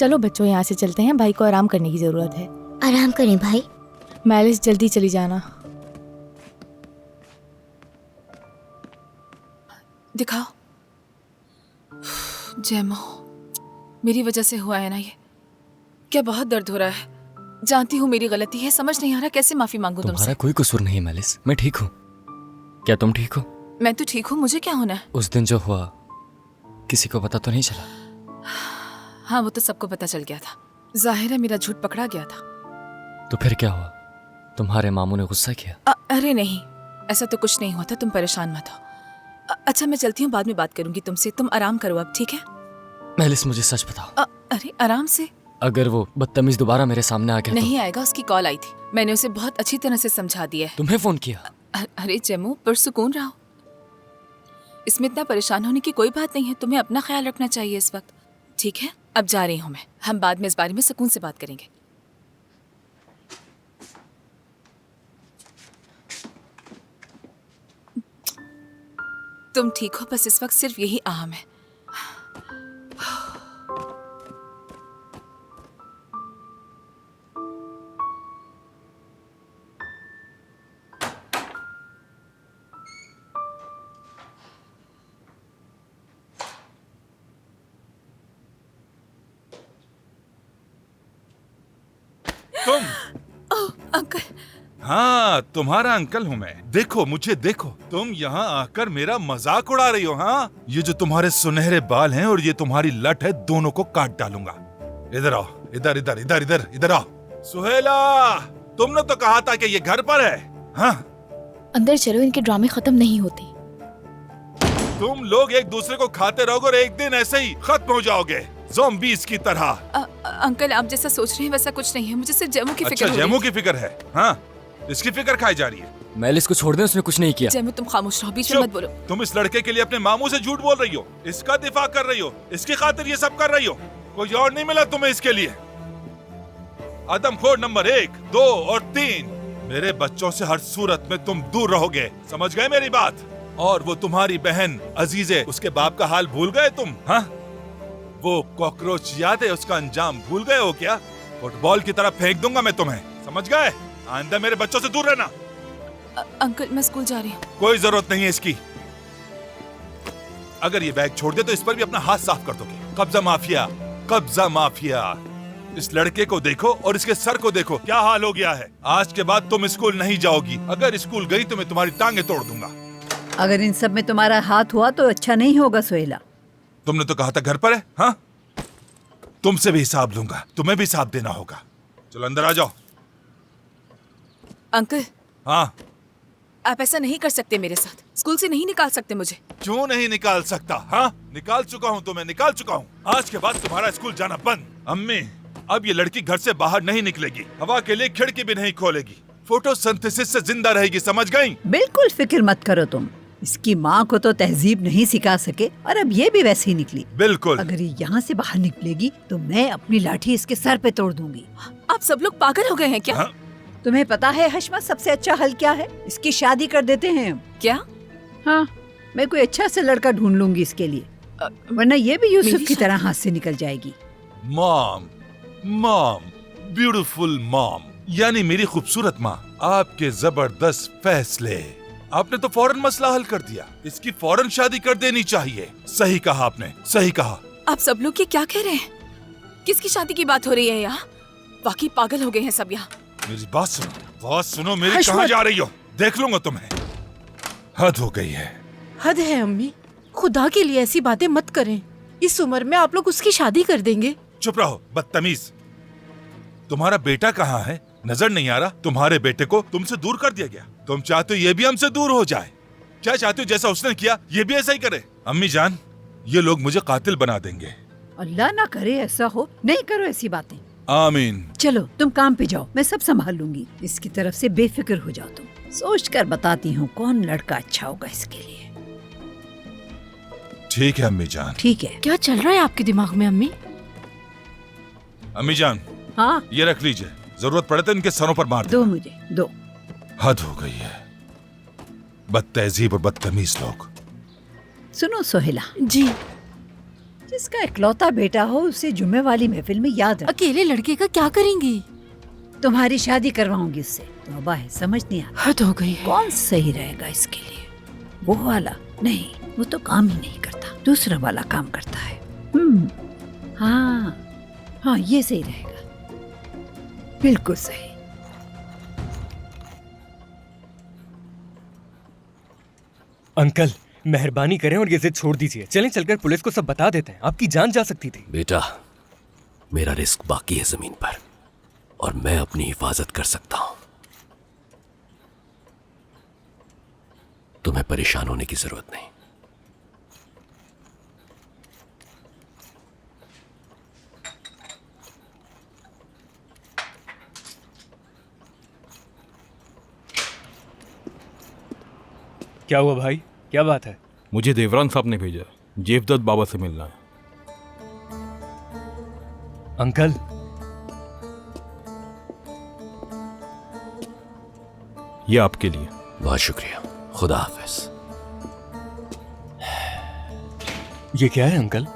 चलो बच्चों, यहाँ से चलते हैं, भाई को आराम करने की जरूरत है। आराम करें भाई। मैलिस जल्दी चली जाना। दिखाओ। जैमो, मेरी वजह से हुआ है ना ये। क्या बहुत दर्द हो रहा है। जानती हूँ मेरी गलती है, समझ नहीं आ रहा कैसे माफी मांगू तुमसे। तुम्हारा कोई कसूर नहीं है मैलिस, मैं ठीक हूँ। क्या तुम ठीक हो? मैं तो ठीक हूँ, मुझे क्या होना है? उस दिन जो हुआ किसी को पता तो नहीं चला? हाँ, वो तो सबको पता चल गया था। जाहिर है मेरा झूठ पकड़ा गया था। तो फिर क्या हुआ? तुम्हारे मामू ने गुस्सा किया? अरे नहीं, ऐसा तो कुछ नहीं हुआ था, तुम परेशान मत हो। अच्छा मैं चलती हूँ, बाद में बात करूंगी तुमसे। तुम आराम करो अब, ठीक है? मैलिस मुझे सच बताओ। अरे आराम से। अगर वो बदतमीज दोबारा मेरे सामने आ गया नहीं आएगा, उसकी कॉल आई थी, मैंने उसे बहुत अच्छी तरह से समझा दिया है। तुम्हें फोन किया? अरे जम्मू, पुरसुकून रहो, इसमें इतना परेशान होने की कोई बात नहीं है। तुम्हें अपना ख्याल रखना चाहिए इस वक्त, ठीक है? अब जा रही हूँ मैं, हम बाद में इस बारे में सुकून से बात करेंगे। तुम ठीक हो, बस इस वक्त सिर्फ यही अहम है। तुम? अंकल। हाँ, तुम्हारा अंकल हूँ मैं। देखो मुझे देखो, तुम यहाँ आकर मेरा मजाक उड़ा रही हो। हाँ, ये जो तुम्हारे सुनहरे बाल हैं और ये तुम्हारी लट है, दोनों को काट डालूंगा। इधर आओ, इधर इधर इधर इधर इधर आओ। सुहेला, तुमने तो कहा था कि ये घर पर है। हाँ, अंदर चलो, इनके ड्रामे खत्म नहीं होते। तुम लोग एक दूसरे को खाते रहोगे और एक दिन ऐसे ही खत्म हो जाओगे, ज़ॉम्बीज़ की तरह। अंकल आप जैसा सोच रहे हैं वैसा कुछ नहीं है, मुझे सिर्फ जम्मू की फिक्र अच्छा, जम्मू की फिक्र है? हाँ, इसकी फिक्र खाई जा रही है। मैलिस को छोड़ दे, उसने कुछ नहीं किया। जम्मू तुम खामोश रहो, बीच में मत बोलो। तुम इस लड़के के लिए अपने मामू से झूठ बोल रही हो, इसका दिफा कर रही हो, इसकी खातिर ये सब कर रही हो। कोई और नहीं मिला तुम्हें इसके लिए। आदमखोर नंबर 1, 2 और 3, मेरे बच्चों से हर सूरत में तुम दूर रहोगे, समझ गए मेरी बात? और वो तुम्हारी बहन अजीजे, उसके बाप का हाल भूल गए तुम? हाँ, वो कॉकरोच याद है, उसका अंजाम भूल गए हो क्या? फुटबॉल की तरह फेंक दूंगा मैं तुम्हें, समझ गए? आइंदा मेरे बच्चों से दूर रहना। अंकल मैं स्कूल जा रही हूँ। कोई जरूरत नहीं है इसकी। अगर ये बैग छोड़ दे तो इस पर भी अपना हाथ साफ कर दोगे। कब्जा माफिया, कब्जा माफिया। इस लड़के को देखो और इसके सर को देखो, क्या हाल हो गया है। आज के बाद तुम स्कूल नहीं जाओगी। अगर स्कूल गई तो मैं तुम्हारी टांगे तोड़ दूंगा। अगर इन सब में तुम्हारा हाथ हुआ तो अच्छा नहीं होगा सुहेला। तुमने तो कहा था घर पर है। हाँ, तुमसे भी हिसाब लूंगा, तुम्हें भी हिसाब देना होगा। चलो अंदर आ जाओ। अंकल। हाँ, आप ऐसा नहीं कर सकते मेरे साथ, स्कूल से नहीं निकाल सकते मुझे। क्यों नहीं निकाल सकता? हाँ, निकाल चुका हूँ तुम्हें, निकाल चुका हूँ। आज के बाद तुम्हारा स्कूल जाना बंद। अम्मी, अब ये लड़की घर से बाहर नहीं निकलेगी, हवा के लिए खिड़की भी नहीं खोलेगी, फोटोसिंथेसिस से जिंदा रहेगी, समझ गई? बिल्कुल फिक्र मत करो तुम। इसकी माँ को तो तहजीब नहीं सिखा सके और अब ये भी वैसे ही निकली। बिल्कुल। अगर ये यहाँ से बाहर निकलेगी तो मैं अपनी लाठी इसके सर पे तोड़ दूंगी। आप सब लोग पागल हो गए हैं क्या? हाँ? तुम्हें पता है हशमा, सबसे अच्छा हल क्या है? इसकी शादी कर देते हैं। क्या? हाँ, मैं कोई अच्छा सा लड़का ढूंढ लूंगी इसके लिए, वरना ये भी यूसुफ की तरह हाथ से निकल जाएगी। मॉम, मॉम, ब्यूटीफुल मॉम, यानी मेरी खूबसूरत माँ, आपके जबरदस्त फैसले। आपने तो फौरन मसला हल कर दिया। इसकी फौरन शादी कर देनी चाहिए। सही कहा आपने, सही कहा। आप सब लोग ये क्या कह रहे हैं? किसकी शादी की बात हो रही है यहाँ? वाकई पागल हो गए हैं सब यहाँ। मेरी बात सुनो, बात सुनो मेरी। कहाँ जा रही हो? देख लूंगा तुम्हें। हद हो गई है। हद है अम्मी, खुदा के लिए ऐसी बातें मत करें। इस उम्र में आप लोग उसकी शादी कर देंगे? चुप रहो बदतमीज। तुम्हारा बेटा कहाँ है? नजर नहीं आ रहा? तुम्हारे बेटे को तुमसे दूर कर दिया गया। तुम चाहते हो ये भी हमसे दूर हो जाए? क्या चाहते हो जैसा उसने किया ये भी ऐसा ही करे? अम्मी जान, ये लोग मुझे कातिल बना देंगे। अल्लाह ना करे ऐसा हो। नहीं करो ऐसी बातें। आमीन। चलो तुम काम पे जाओ, मैं सब संभाल लूंगी। इसकी तरफ से बेफिक्र हो जाओ तुम। सोच कर बताती हूँ कौन लड़का अच्छा होगा इसके लिए। ठीक है अम्मी जान। ठीक है। क्या चल रहा है आपके दिमाग में अम्मी? अम्मी जान, हाँ, ये रख लीजिए, जरूरत पड़े तो इनके सरों पर मार दो मुझे, दो। हद हो गई है, बदतहजीब और बदतमीज लोग। सुनो सोहेला जी। जिसका इकलौता बेटा हो उसे जुम्मे वाली महफिल में याद रख। अकेले लड़के का क्या करेंगी? तुम्हारी शादी करवाऊंगी उससे। तौबा है, समझ नहीं आता। हद हो गई है। कौन सही रहेगा इसके लिए? वो वाला नहीं, वो तो काम ही नहीं करता, दूसरा वाला काम करता है। हाँ हाँ, ये सही रहेगा, बिल्कुल सही। अंकल मेहरबानी करें और ये जिद छोड़ दीजिए। चलें, चलकर पुलिस को सब बता देते हैं। आपकी जान जा सकती थी। बेटा, मेरा रिस्क बाकी है जमीन पर और मैं अपनी हिफाजत कर सकता हूं। तुम्हें परेशान होने की जरूरत नहीं। क्या हुआ भाई, क्या बात है? मुझे देवरान साहब ने भेजा, जेवदत्त बाबा से मिलना है। अंकल, ये आपके लिए। बहुत शुक्रिया, खुदा हाफिज। ये क्या है अंकल?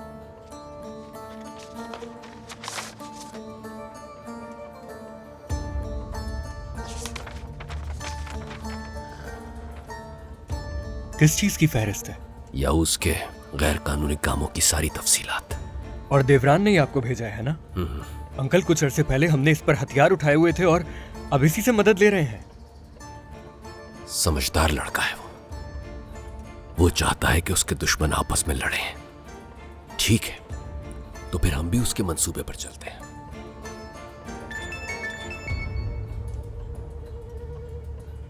किस चीज की फहरिस्त है? या उसके गैर कानूनी कामों की सारी तफसीलात। और देवरान ने ही आपको भेजा है ना? अंकल, कुछ अरसे पहले हमने इस पर हथियार उठाए हुए थे और अब इसी से मदद ले रहे हैं। समझदार लड़का है वो चाहता है कि उसके दुश्मन आपस में लड़े। ठीक है, तो फिर हम भी उसके मंसूबे पर चलते हैं।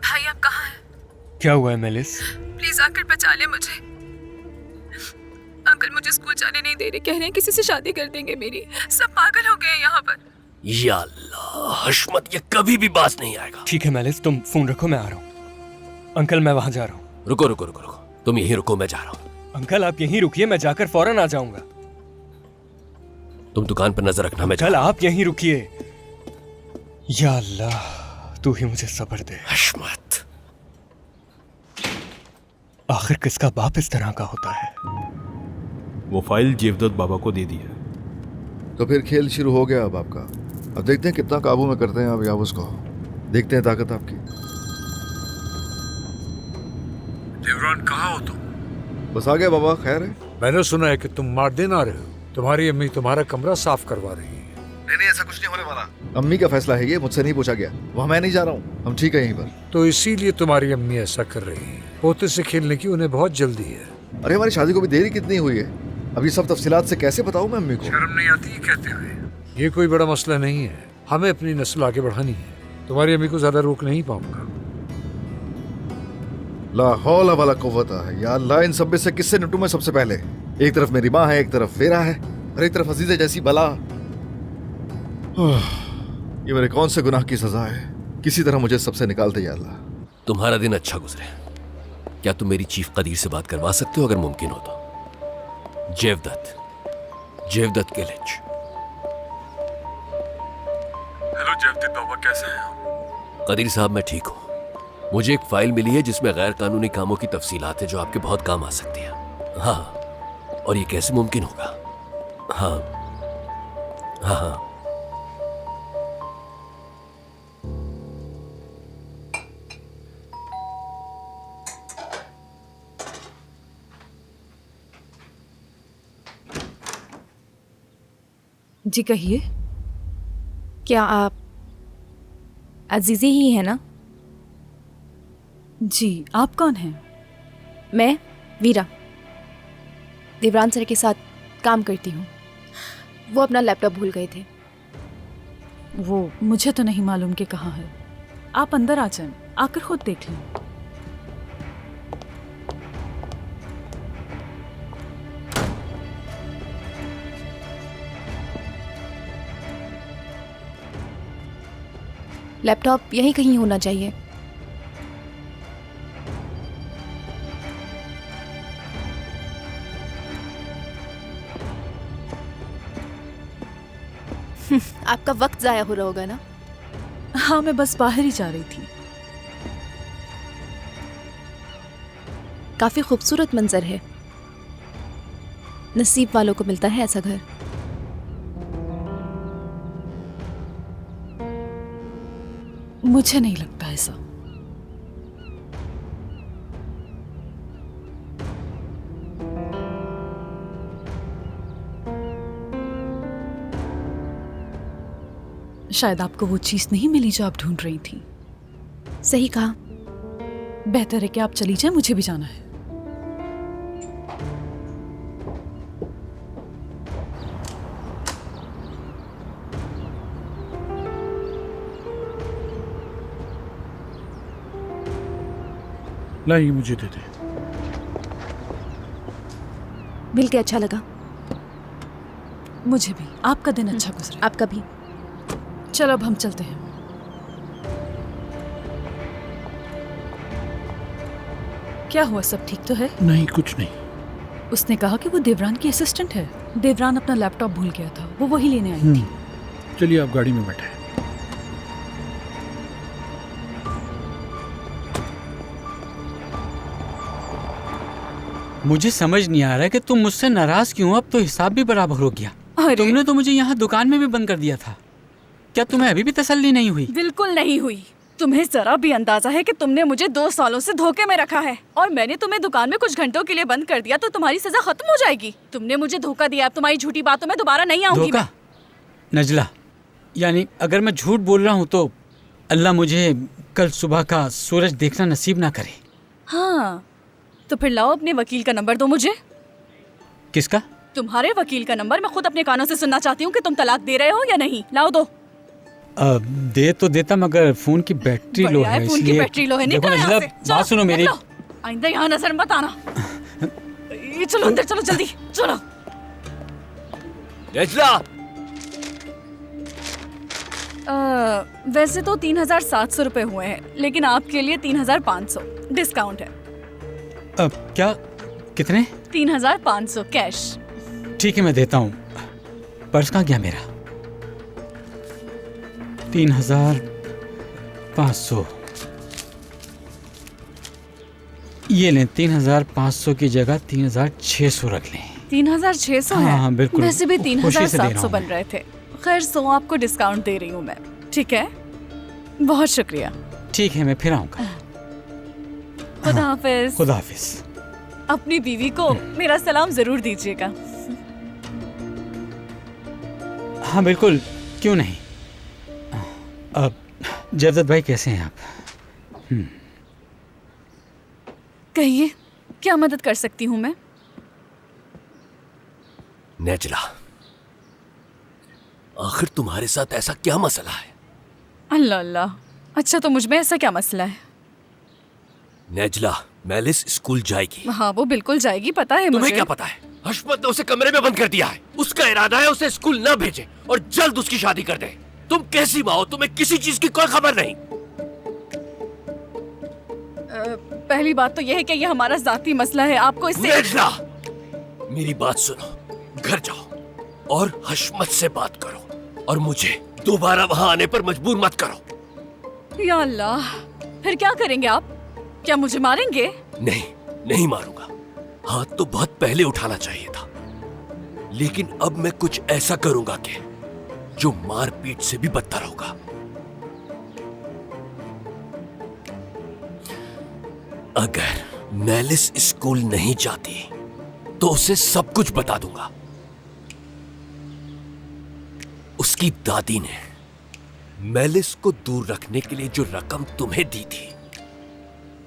भाई आप कहाँ हैं? क्या हुआ है मेलिस? प्लीज आकर बचा ले मुझे। अंकल मुझे स्कूल जाने नहीं दे रहे, कह रहे हैं किसी से शादी कर देंगे मेरी। सब पागल हो गए हैं यहाँ पर। या अल्लाह, हशमत ये कभी भी बाज नहीं आएगा। ठीक है मेलिस, तुम फोन रखो, मैं आ रहा हूँ। अंकल, मैं वहां जा रहा हूँ। रुको रुको रुको रुको, तुम यहीं रुको, मैं जा रहा हूँ। अंकल आप यहीं रुकिए, मैं जाकर फौरन आ जाऊंगा। तुम दुकान पर नजर रखना, मैं चल आप यहीं रुकिए। या अल्लाह, तू ही मुझे सब्र दे। हशमत, आखिर किसका बाप इस तरह का होता है? वो फाइल जेवदत्त बाबा को दे दी है। तो फिर खेल शुरू हो गया अब आपका। अब देखते हैं कितना काबू में करते हैं आप याबूस को। देखते हैं ताकत आपकी। देवरान, कहाँ हो तुम? बस आ गया बाबा, खैर है? मैंने सुना है कि तुम मार्देन आ रहे हो। तुम्हारी अम्मी तुम्हारा कमरा साफ करवा रही है। नहीं, ऐसा कुछ नहीं होने वाला। अम्मी का फैसला है ये, मुझसे नहीं पूछा गया। वहाँ मैं नहीं जा रहा हूँ, हम ठीक है यहीं पर। तो इसीलिए तुम्हारी अम्मी ऐसा कर रही है। पोते से खेलने की उन्हें बहुत जल्दी है। अरे हमारी शादी को भी देरी कितनी हुई है, अब ये सब तफसीलात से कैसे बताऊँ मैं अम्मी को? शर्म नहीं आती है कहते हुए? ये कोई बड़ा मसला नहीं है, हमें अपनी नस्ल आगे बढ़ानी है। तुम्हारी अम्मी को ज्यादा रोक नहीं पाऊंगा। ला हौला वाला कुव्वता है। या अल्लाह, इन सब में से किससे निपटूं मैं सबसे पहले? एक तरफ मेरी माँ है, एक तरफ फेरा है, और एक तरफ अजीज़े जैसी बला। ये मेरे कौन से गुनाह की सजा है? किसी तरह मुझे सबसे निकालते या अल्लाह। तुम्हारा दिन अच्छा गुजरे। क्या तुम मेरी चीफ कदीर से बात करवा सकते हो अगर मुमकिन हो तो? जेवदत्त गिलिच। हेलो जेवदत्त बाबा, कैसे हैं? कदीर साहब, मैं ठीक हूँ। मुझे एक फाइल मिली है जिसमें गैर कानूनी कामों की तफसीलात है जो आपके बहुत काम आ सकती है। हाँ, और ये कैसे मुमकिन होगा? हाँ हाँ हाँ। जी कहिए। क्या आप अजीज़ी ही हैं ना? जी, आप कौन हैं? मैं वीरा, देवरान सर के साथ काम करती हूँ। वो अपना लैपटॉप भूल गए थे। वो मुझे तो नहीं मालूम कि कहाँ है। आप अंदर आ जाएं, आकर खुद देख लें। लैपटॉप यहीं कहीं होना चाहिए। आपका वक्त जाया हो रहा होगा ना? हाँ, मैं बस बाहर ही जा रही थी। काफी खूबसूरत मंजर है। नसीब वालों को मिलता है ऐसा घर। मुझे नहीं लगता ऐसा। शायद आपको वो चीज नहीं मिली जो आप ढूंढ रही थी। सही कहा। बेहतर है कि आप चली जाएं, मुझे भी जाना है। ला, ये मुझे दे दे। मिल के अच्छा लगा। मुझे भी। आपका दिन अच्छा गुजरे। आपका भी। चलो अब हम चलते हैं। क्या हुआ, सब ठीक तो है? नहीं, कुछ नहीं। उसने कहा कि वो देवरान की असिस्टेंट है। देवरान अपना लैपटॉप भूल गया था, वो वही लेने आई थी। चलिए आप गाड़ी में बैठे। मुझे समझ नहीं आ रहा है कि तुम मुझसे नाराज क्यों हो। अब तो हिसाब भी बराबर हो गया। तुमने तो मुझे यहाँ दुकान में भी बंद कर दिया था। क्या तुम्हें अभी भी तसल्ली नहीं हुई? बिल्कुल नहीं हुई। तुम्हें जरा भी अंदाजा है कि तुमने मुझे 2 सालों से धोखे में रखा है और मैंने तुम्हें दुकान में कुछ घंटों के लिए बंद कर दिया तो तुम्हारी सजा खत्म हो जाएगी। तुमने मुझे धोखा दिया, अब तुम्हारी झूठी बातों में दोबारा नहीं आऊंगी। धोखा? नजला, यानी अगर मैं झूठ बोल रहा हूँ तो अल्लाह मुझे कल सुबह का सूरज देखना नसीब ना करे। हाँ, तो फिर लाओ अपने वकील का नंबर दो मुझे। किसका? तुम्हारे वकील का नंबर। मैं खुद अपने कानों से सुनना चाहती हूँ कि तुम तलाक दे रहे हो या नहीं। लाओ दो। दे तो देता मगर फोन की बैटरी लो है, फोन की बैटरी लो है। देखो नजला, बात सुनो मेरी। आइंदा यहाँ नजर मत आना। चलो अंदर चलो, जल्दी चलो। नजला, वैसे तो 3700 रुपए हुए हैं, लेकिन आपके लिए 3500 डिस्काउंट है। क्या? कितने? 3500 कैश। ठीक है, मैं देता हूँ। पर्स कहाँ गया मेरा? 3500। ये लें, 3500 की जगह 3600 रख लें। 3600 है? हाँ, बिल्कुल। वैसे भी खुशी से दे रहा 3700 हूँ बन रहे थे। खैर 100 आपको डिस्काउंट दे रही हूँ मैं। ठीक है, बहुत शुक्रिया। ठीक है, मैं फिर आऊँगा। खुदा हाफिज। खुदा हाफिज। अपनी बीवी को मेरा सलाम जरूर दीजिएगा। हाँ बिल्कुल, क्यों नहीं। अब जवदत भाई कैसे हैं आप? कहिए, क्या मदद कर सकती हूँ मैं? नेजला, आखिर तुम्हारे साथ ऐसा क्या मसला है? अल्लाह अल्लाह, अच्छा तो मुझ में ऐसा क्या मसला है? नेजला, मेलिस स्कूल जाएगी। हाँ वो बिल्कुल जाएगी, पता है तुम्हें मुझे। क्या पता है? हशमत ने उसे कमरे में बंद कर दिया है। उसका इरादा है उसे स्कूल न भेजे और जल्द उसकी शादी कर दे। तुम कैसी माँ हो, तुम्हें किसी चीज की कोई खबर नहीं। पहली बात तो यह है कि यह हमारा जाती मसला है, आपको इससे। नेजला, मेरी बात सुनो, घर जाओ और हशमत से बात करो और मुझे दोबारा वहां आने पर मजबूर मत करो। या अल्लाह, फिर क्या करेंगे आप? क्या मुझे मारेंगे? नहीं, नहीं मारूंगा। हाथ तो बहुत पहले उठाना चाहिए था, लेकिन अब मैं कुछ ऐसा करूंगा कि जो मारपीट से भी बदतर होगा। अगर मेलिस स्कूल नहीं जाती तो उसे सब कुछ बता दूंगा। उसकी दादी ने मेलिस को दूर रखने के लिए जो रकम तुम्हें दी थी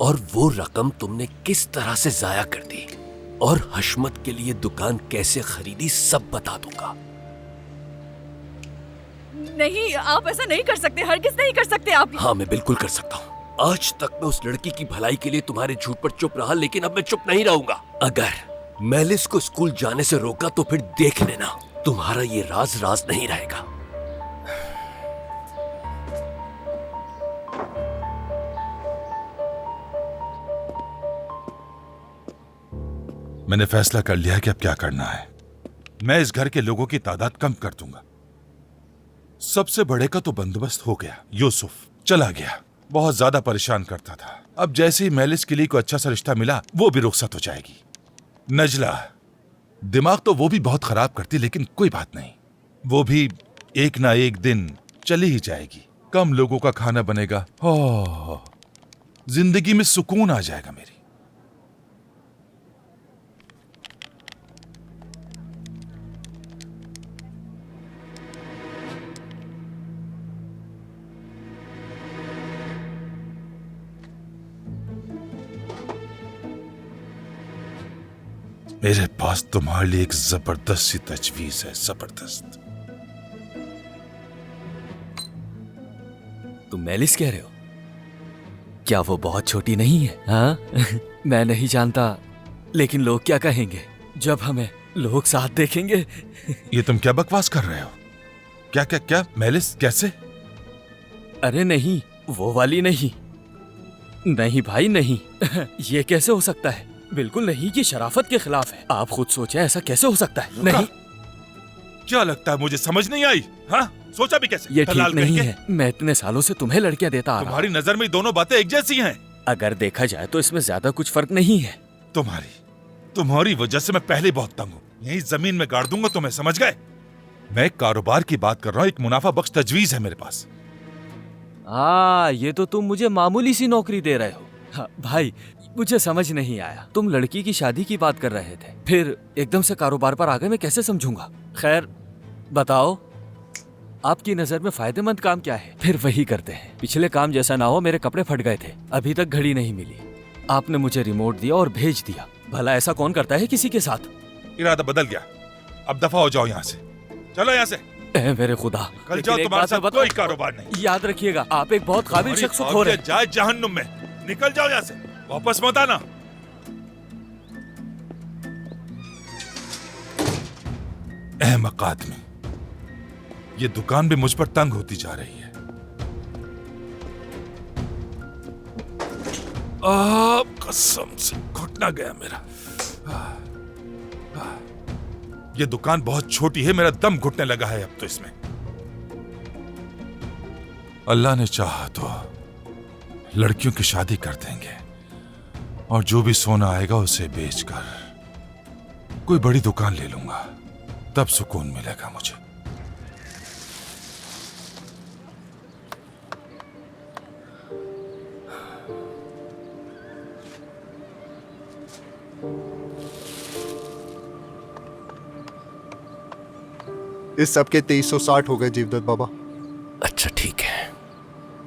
और वो रकम तुमने किस तरह से जाया कर दी और हशमत के लिए दुकान कैसे खरीदी, सब बता दूंगा। नहीं, आप ऐसा नहीं कर सकते, हरगिज़ नहीं कर सकते आप। हाँ, मैं बिल्कुल कर सकता हूँ। आज तक मैं उस लड़की की भलाई के लिए तुम्हारे झूठ पर चुप रहा, लेकिन अब मैं चुप नहीं रहूंगा। अगर मेलिस को स्कूल जाने से रोका तो फिर देख लेना, तुम्हारा ये राज राज नहीं रहेगा। मैंने फैसला कर लिया है कि अब क्या करना है। मैं इस घर के लोगों की तादाद कम कर दूंगा। सबसे बड़े का तो बंदोबस्त हो गया। यूसुफ चला गया, बहुत ज्यादा परेशान करता था। अब जैसे ही मेलिस के लिए कोई अच्छा सा रिश्ता मिला, वो भी रुखसत हो जाएगी। नजला, दिमाग तो वो भी बहुत खराब करती, लेकिन कोई बात नहीं, वो भी एक ना एक दिन चली ही जाएगी। कम लोगों का खाना बनेगा, हो जिंदगी में सुकून आ जाएगा मेरी। मेरे पास तुम्हारे लिए एक जबरदस्त सी तजवीज है, जबरदस्त। तुम मेलिस कह रहे हो? क्या वो बहुत छोटी नहीं है? हाँ मैं नहीं जानता, लेकिन लोग क्या कहेंगे जब हमें लोग साथ देखेंगे? ये तुम क्या बकवास कर रहे हो? क्या क्या क्या मेलिस कैसे? अरे नहीं, वो वाली नहीं। नहीं भाई नहीं ये कैसे हो सकता है? बिल्कुल नहीं, ये शराफत के खिलाफ है। आप खुद सोचें, ऐसा कैसे हो सकता है? नहीं। क्या लगता है मुझे समझ नहीं आई? हाँ सोचा भी कैसे? ये ठीक नहीं है। मैं इतने सालों से तुम्हें लड़कियां देता आ रहा हूं। तुम्हारी नजर में दोनों बातें एक जैसी हैं। अगर देखा जाए तो इसमें ज्यादा कुछ फर्क नहीं है। तुम्हारी वजह से मैं पहले बहुत तंग हूँ। यही जमीन में गाड़ दूंगा तुम्हें, समझ गए? मैं एक कारोबार की बात कर रहा हूँ, एक मुनाफा बख्श तजवीज है मेरे पास। ये तो तुम मुझे मामूली सी नौकरी दे रहे हो। हाँ, भाई मुझे समझ नहीं आया, तुम लड़की की शादी की बात कर रहे थे, फिर एकदम से कारोबार पर आ गए, मैं कैसे समझूंगा? खैर बताओ, आपकी नजर में फायदेमंद काम क्या है? फिर वही करते हैं। पिछले काम जैसा ना हो, मेरे कपड़े फट गए थे, अभी तक घड़ी नहीं मिली, आपने मुझे रिमोट दिया और भेज दिया। भला ऐसा कौन करता है किसी के साथ? इरादा बदल गया, अब दफा हो जाओ यहाँ से, चलो यहाँ से। मेरे खुदा, कल जाओ, तुम्हारे साथ कोई कारोबार नहीं। याद रखिएगा, आप एक बहुत काबिल शख्स खो रहे हैं। जाए जहन्नुम में, निकल जाओ यहाँ से, वापस मत आना। अहमक आदमी, ये दुकान भी मुझ पर तंग होती जा रही है। कसम से घुटना गया मेरा। ये दुकान बहुत छोटी है, मेरा दम घुटने लगा है अब तो इसमें। अल्लाह ने चाहा तो लड़कियों की शादी कर देंगे और जो भी सोना आएगा उसे बेचकर कोई बड़ी दुकान ले लूंगा, तब सुकून मिलेगा मुझे। इस सब के 2360 हो गए जीवदत्त बाबा। अच्छा ठीक है,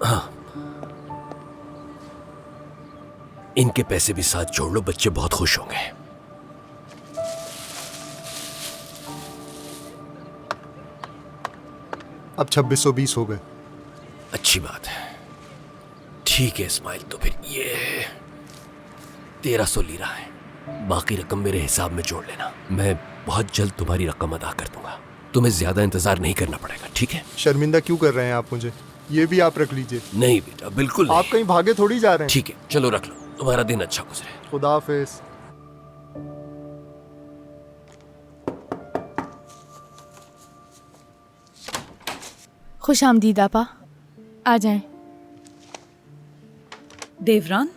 हाँ इनके पैसे भी साथ जोड़ लो, बच्चे बहुत खुश होंगे। अब 2620 हो गए। अच्छी बात है, ठीक है इस्माइल, तो फिर ये 1300 लीरा है, बाकी रकम मेरे हिसाब में जोड़ लेना। मैं बहुत जल्द तुम्हारी रकम अदा कर दूंगा, तुम्हें ज्यादा इंतजार नहीं करना पड़ेगा, ठीक है? शर्मिंदा क्यों कर रहे हैं आप मुझे? ये भी आप रख लीजिए। नहीं बेटा, बिल्कुल नहीं। आप कहीं भागे थोड़ी जा रहे हैं। ठीक है चलो रख लो, तुम्हारा दिन अच्छा गुजरे। खुदा हाफिज। खुश आमदीद आपा, आ जाएं। देवरान,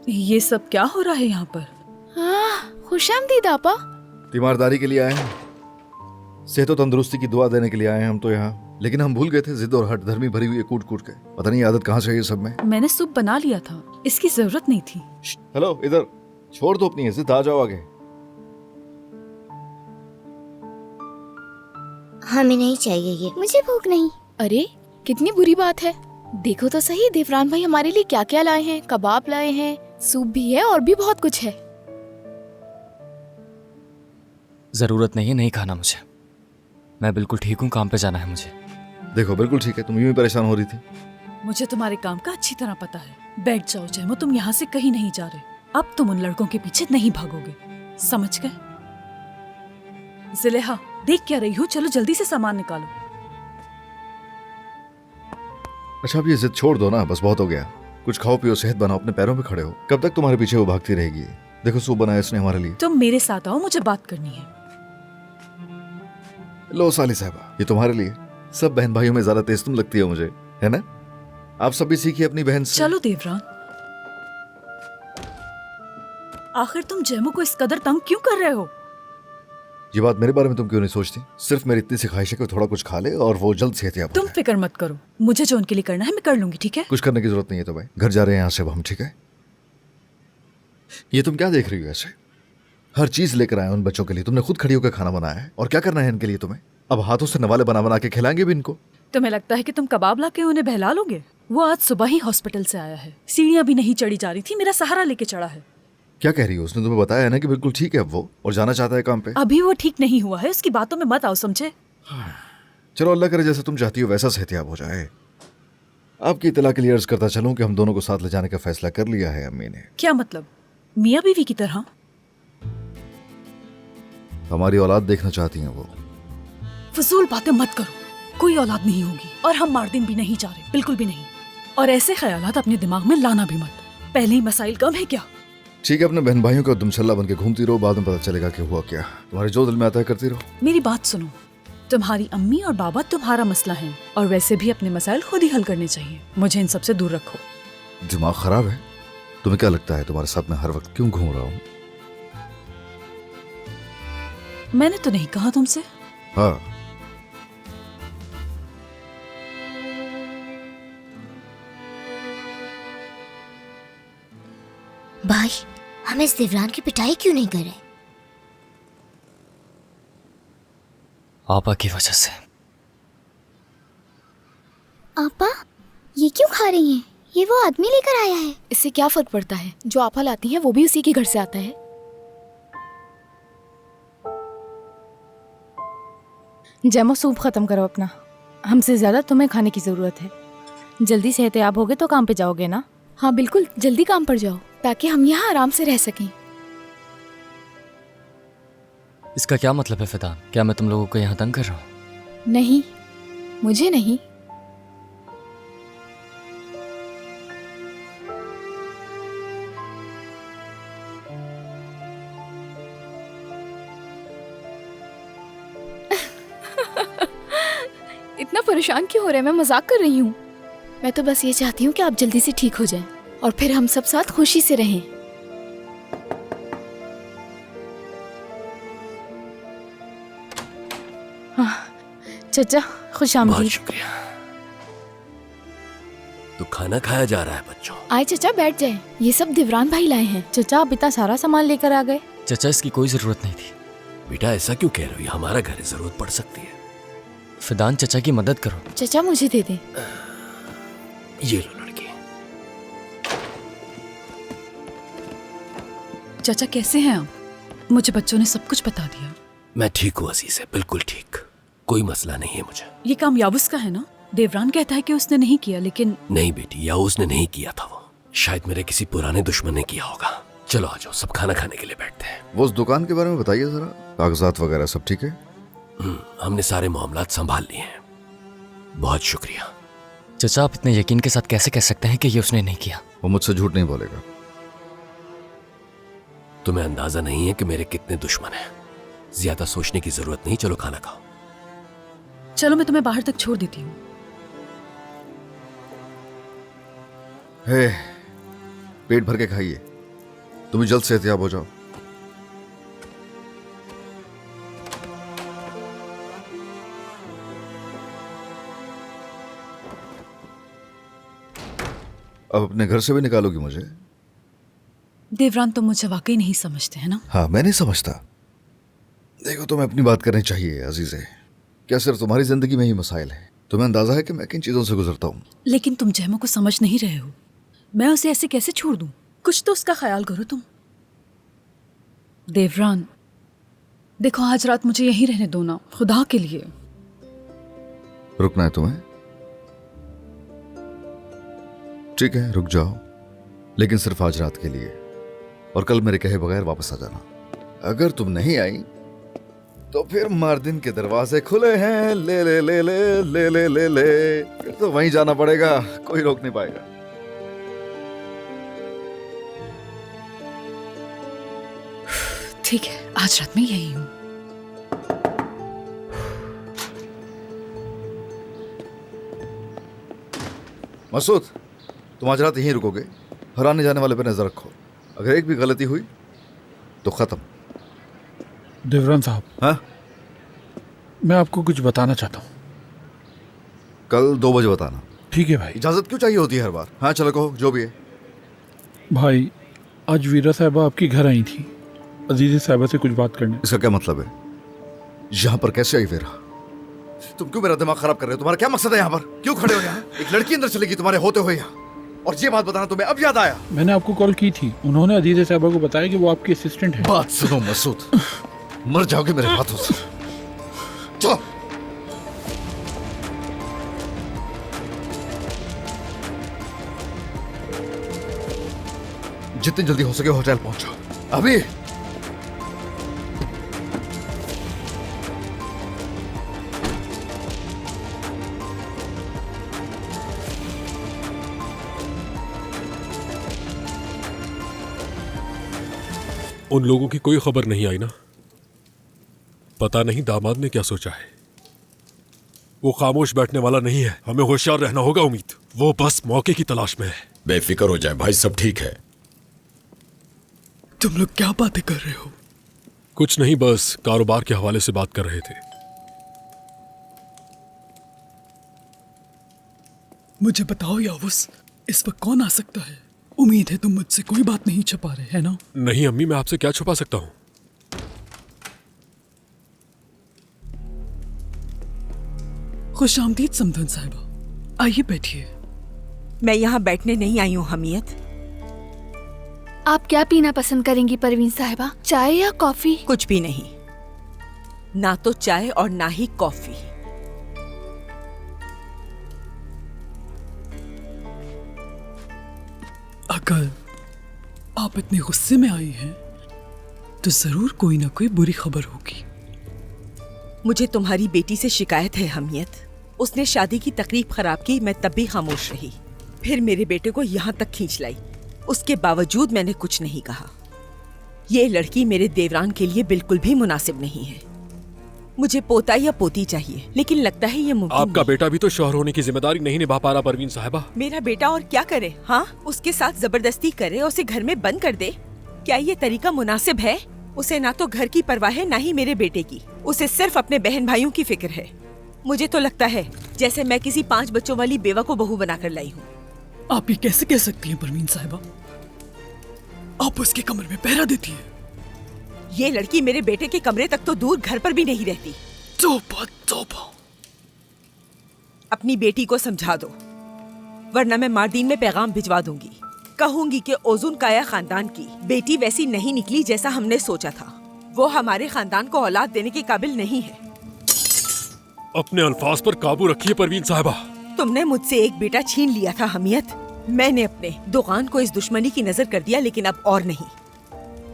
ये सब क्या हो रहा है यहाँ पर? खुश आमदीद आपा। तीमारदारी के लिए आए हैं, सेहत और तंदुरुस्ती की दुआ देने के लिए आए हैं हम तो यहाँ, लेकिन हम भूल गए थे जिद और हट धर्मी भरी हुई है कूट कूट के। पता नहीं आदत कहाँ से है ये सब में। मैंने सूप बना लिया था, इसकी जरूरत नहीं थी। हेलो, इधर छोड़ दो अपनी जिद, आ जाओ आगे। हमें नहीं चाहिए ये, मुझे भूख नहीं। अरे कितनी बुरी बात है, देखो तो सही देवरान भाई हमारे लिए क्या क्या लाए हैं। कबाब लाए हैं, सूप भी है और भी बहुत कुछ है। जरूरत नहीं है, नहीं खाना मुझे, मैं बिल्कुल ठीक हूँ, काम पे जाना है मुझे। देखो बिल्कुल ठीक है, तुम यूं ही परेशान हो रही थी। मुझे तुम्हारे काम का अच्छी तरह पता है। बैठ जाओ जैमो, तुम यहाँ से कहीं नहीं जा रहे। अब तुम उन लड़कों के पीछे नहीं भागोगे, समझ गए? जिलेहा, देख क्या रही हो? चलो जल्दी से सामान निकालो। अच्छा अब ये जिद छोड़ दो ना, बस बहुत हो गया। कुछ खाओ पियो, सेहत बनाओ, अपने पैरों पे खड़े हो। कब तक तुम्हारे पीछे वो भागती रहेगी? देखो सूप बनाया इसने हमारे लिए। तुम मेरे साथ आओ, मुझे बात करनी है। लो साली साहबा, ये तुम्हारे लिए। सब बहन भाइयों में ज्यादा तेज तुम लगती हो मुझे, है ना? आप सब भी सीखिए अपनी बहन से। चलो देवरान। आखिर तुम जैमो को इस कदर तंग क्यों कर रहे हो? ये बात मेरे बारे में तुम क्यों नहीं सोचती? सिर्फ मेरी इतनी सी ख्वाहिश है कि वो थोड़ा कुछ खा ले और वो जल्द सेहतयाब हो तुम फिक्र मत करो, मुझे जो उनके लिए करना है मैं कर लूंगी, ठीक है? कुछ करने की जरूरत नहीं है तो भाई, घर जा रहे हैं यहाँ से अब हम, ठीक है? ये तुम क्या देख रही हो ऐसे? हर चीज लेकर आए उन बच्चों के लिए, तुमने खुद खड़ी होकर खाना बनाया है। और क्या करना है इनके लिए तुम्हें? अब हाथों से नवाले बना बना के खिलाएंगे भी इनको? तुम्हें लगता है कि तुम कबाब ला के उन्हें बहला लोगे? वो आज सुबह ही हॉस्पिटल से आया है, सीढ़ियां भी नहीं चढ़ी जा रही थी, मेरा सहारा लेके चढ़ा है। क्या कह रही हो? उसने तुम्हें बताया है ना कि बिल्कुल ठीक है अब वो, और जाना चाहता है काम पे? अभी वो ठीक नहीं हुआ है, उसकी बातों में मत आओ, समझे? चलो अल्लाह करे जैसे तुम चाहती हो वैसा सेहतयाब हो जाए। आपकी इतला के लिए अर्ज करता चलूं कि हम दोनों को साथ ले जाने का फैसला कर लिया है अम्मी ने। क्या मतलब? मियाँ बीवी की तरह? हमारी औलाद देखना चाहती हैं वो। फजूल बातें मत करो, कोई औलाद नहीं होगी और हम मारदिन भी नहीं जा रहे, बिल्कुल भी नहीं। और ऐसे ख्यालात अपने दिमाग में लाना भी मत, पहले ही मसाइल कम है क्या? ठीक है, अपने बहन भाइयों का दुमसल्ला बन के घूमती रहो, बाद में पता चलेगा कि हुआ क्या। तुम्हारे जो दिल में आता है करती रहो। मेरी बात सुनो, तुम्हारी अम्मी और बाबा तुम्हारा मसला है, और वैसे भी अपने मसाइल खुद ही हल करने चाहिए। मुझे इन सबसे दूर रखो। दिमाग खराब है? तुम्हें क्या लगता है तुम्हारे साथ में हर वक्त क्यों घूम रहा हूँ? मैंने तो नहीं कहा तुमसे। हाँ, भाई हम इस देवरान की पिटाई क्यों नहीं करे? आपा की वजह से। आपा ये क्यों खा रही हैं? ये वो आदमी लेकर आया है। इससे क्या फर्क पड़ता है? जो आपा लाती हैं वो भी उसी के घर से आता है। जैमो सूप खत्म करो अपना, हमसे ज्यादा तुम्हें खाने की जरूरत है। जल्दी सेहतयाब होगे तो काम पे जाओगे ना? हाँ बिल्कुल, जल्दी काम पर जाओ ताकि हम यहाँ आराम से रह सकें। इसका क्या मतलब है फिदान? क्या मैं तुम लोगों को यहाँ तंग कर रहा हूँ? नहीं, मुझे नहीं। इतना परेशान क्यों हो रहे हैं? मैं मजाक कर रही हूँ। मैं तो बस ये चाहती हूँ कि आप जल्दी से ठीक हो जाएं और फिर हम सब साथ खुशी से रहें। चचा खुश बहुत आमदीद। शुक्रिया। तो खाना खाया जा रहा है बच्चों। आए चचा, बैठ जाएं। ये सब देवरान भाई लाए हैं। चचा आप इतना सारा सामान लेकर आ गए? चचा इसकी कोई जरूरत नहीं थी। बेटा ऐसा क्यों कह रही हो? हमारा घर है, जरूरत पड़ सकती है। फिदान चचा की मदद करो। चचा मुझे दे दे। ये लो लड़की। चाचा कैसे हैं आप? मुझे बच्चों ने सब कुछ बता दिया। मैं ठीक हूँ अजीज़, बिल्कुल ठीक, कोई मसला नहीं है मुझे। ये काम याबूस का है ना? देवरान कहता है कि उसने नहीं किया, लेकिन नहीं बेटी, या उसने नहीं किया था, वो शायद मेरे किसी पुराने दुश्मन ने किया होगा। चलो आ जाओ, सब खाना खाने के लिए बैठते हैं। वो उस दुकान के बारे में बताइए जरा, कागजात वगैरह सब ठीक है? हमने सारे मामलात संभाल लिए हैं। बहुत शुक्रिया। चचा आप इतने यकीन के साथ कैसे कह सकते हैं कि ये उसने नहीं किया? वो मुझसे झूठ नहीं बोलेगा। तुम्हें अंदाजा नहीं है कि मेरे कितने दुश्मन हैं। ज्यादा सोचने की जरूरत नहीं, चलो खाना खाओ। चलो मैं तुम्हें बाहर तक छोड़ देती हूँ। हे, पेट भर के खाइए, तुम भी जल्द सेहतयाब हो जाओ। अब अपने घर से भी निकालोगी मुझे? देवरान तुम मुझे वाकई नहीं समझते है ना? हाँ, मैं नहीं समझता। देखो तुम्हें अपनी बात करनी चाहिए अजीज़े। क्या सिर्फ तुम्हारी जिंदगी में ही मसाइल है? तुम्हें अंदाजा है कि मैं किन चीजों से गुजरता हूँ? लेकिन तुम जैमो को समझ नहीं रहे हो। मैं उसे ऐसे कैसे छोड़ दूं? कुछ तो उसका ख्याल करो तुम। देवरान देखो, आज रात मुझे यहीं रहने दो ना, खुदा के लिए। रुकना है तुम्हें? ठीक है, रुक जाओ, लेकिन सिर्फ आज रात के लिए, और कल मेरे कहे बगैर वापस आ जाना। अगर तुम नहीं आई तो फिर मारदिन के दरवाजे खुले हैं, ले ले ले ले ले ले ले ले, फिर तो वहीं जाना पड़ेगा, कोई रोक नहीं पाएगा। ठीक है, आज रात में यही हूं। मसूद, तुम आज रात यहीं रुकोगे। हर आने जाने वाले पे नजर रखो, अगर एक भी गलती हुई तो खत्म। देवरान साहब, हाँ, मैं आपको कुछ बताना चाहता हूँ। कल 2 बजे बताना। ठीक है भाई। इजाजत क्यों चाहिए होती है हर बार? हाँ चलो कहो, जो भी है। भाई, आज वीरा साहबा आपके घर आई थी अजीज साहबा से कुछ बात करने। इसका क्या मतलब है? यहाँ पर कैसे आई वीरा? तुम क्यों मेरा दिमाग खराब कर रहे हो? तुम्हारा क्या मकसद है यहाँ पर? क्यों खड़े हो यहाँ? एक लड़की अंदर चलेगी तुम्हारे होते हुए यहाँ, और ये बात बताना तुम्हें अब याद आया? मैंने आपको कॉल की थी, उन्होंने अजीज साहबा को बताया कि वो आपकी असिस्टेंट है। बात सुनो मसूद, मर जाओगे मेरे हाथों से। चलो। जितनी जल्दी हो सके होटल पहुंचो अभी। उन लोगों की कोई खबर नहीं आई ना? पता नहीं दामाद ने क्या सोचा है। वो खामोश बैठने वाला नहीं है, हमें होशियार रहना होगा। उम्मीद वो बस मौके की तलाश में है। बेफिक्र हो जाए भाई, सब ठीक है। तुम लोग क्या बातें कर रहे हो? कुछ नहीं, बस कारोबार के हवाले से बात कर रहे थे। मुझे बताओ यावुस, इस वक्त कौन आ सकता है? उम्मीद है तुम मुझसे कोई बात नहीं छुपा रहे, है ना? नहीं अम्मी, मैं आपसे क्या छुपा सकता हूँ। खुश आमदीद समधन साहिबा, आइए बैठिए। मैं यहाँ बैठने नहीं आई हूँ हमीयत। आप क्या पीना पसंद करेंगी परवीन साहिबा, चाय या कॉफी? कुछ भी नहीं, ना तो चाय और ना ही कॉफी। अगर आप इतने गुस्से में आई हैं, तो जरूर कोई ना कोई बुरी खबर होगी। मुझे तुम्हारी बेटी से शिकायत है हमीयत। उसने शादी की तकरीब खराब की, मैं तब भी खामोश रही। फिर मेरे बेटे को यहाँ तक खींच लाई, उसके बावजूद मैंने कुछ नहीं कहा। ये लड़की मेरे देवरान के लिए बिल्कुल भी मुनासिब नहीं है। मुझे पोता या पोती चाहिए, लेकिन लगता है ये मुमकिन आपका बेटा भी तो शौहर होने की जिम्मेदारी नहीं निभा पा रहा परवीन साहिबा। मेरा बेटा और क्या करे? हाँ, उसके साथ जबरदस्ती करे और उसे घर में बंद कर दे? क्या ये तरीका मुनासिब है? उसे ना तो घर की परवाह है, ना ही मेरे बेटे की। उसे सिर्फ अपने बहन भाइयों की फिक्र है। मुझे तो लगता है जैसे मैं किसी 5 बच्चों वाली बेवा को बहू बनाकर लाई हूँ। आप ये कैसे कह सकती हैं परवीन साहिबा? आप उसके कमरे में पहरा देती हैं। ये लड़की मेरे बेटे के कमरे तक तो दूर, घर पर भी नहीं रहती। तौबा तौबा। अपनी बेटी को समझा दो, वरना मैं मार्दीन में पैगाम भिजवा दूंगी। कहूंगी कि ओजुन काया खानदान की बेटी वैसी नहीं निकली जैसा हमने सोचा था। वो हमारे खानदान को औलाद देने के काबिल नहीं है। अपने अल्फाज पर काबू रखिए परवीन साहिबा। तुमने मुझसे एक बेटा छीन लिया था हमीयत। मैंने अपने दुकान को इस दुश्मनी की नजर कर दिया, लेकिन अब और नहीं।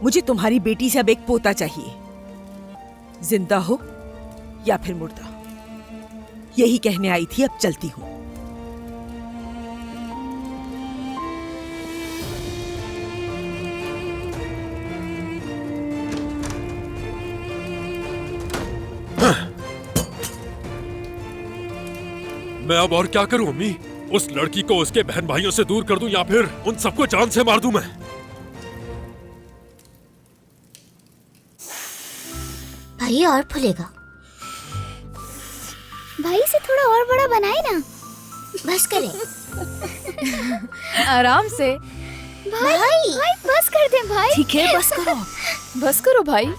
मुझे तुम्हारी बेटी से अब एक पोता चाहिए, जिंदा हो या फिर मुर्दा। यही कहने आई थी, अब चलती हूँ। मैं अब और क्या करूं अम्मी? उस लड़की को उसके बहन भाइयों से दूर कर दूं या फिर उन सबको जान से मार दूं मैं? भाई और फूलेगा। भाई इसे थोड़ा और बड़ा बनाए ना। बस करें। आराम से। भाई बस कर दे भाई। ठीक है, बस करो। बस करो भाई।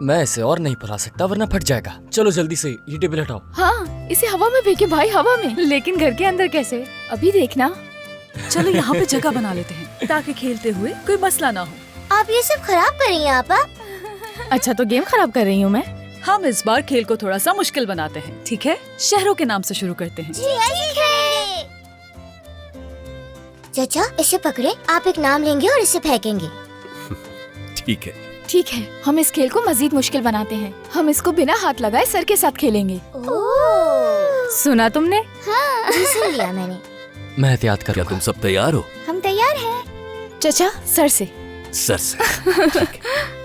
मैं इसे और नहीं फैला सकता वरना फट जाएगा। चलो जल्दी से ये टेबल हटाओ। हाँ, इसे हवा में फेंके भाई, हवा में। लेकिन घर के अंदर कैसे? अभी देखना। चलो यहाँ पे जगह बना लेते हैं ताकि खेलते हुए कोई मसला ना हो। आप ये सब खराब करेंगे आपा? अच्छा, तो गेम खराब कर रही हूँ मैं? हम इस बार खेल को थोड़ा सा मुश्किल बनाते हैं, ठीक है? शहरों के नाम से शुरू करते हैं। ठीक है। चाचा इसे पकड़े, आप एक नाम लेंगे और इसे फेंकेंगे। ठीक है। ठीक है, हम इस खेल को मजीद मुश्किल बनाते हैं। हम इसको बिना हाथ लगाए सर के साथ खेलेंगे। सुना तुमने? हाँ, सुन लिया मैंने। मैं एहतियात कर। क्या तुम सब तैयार हो? हम तैयार हैं। चाचा सर से। सर से। ठीक है।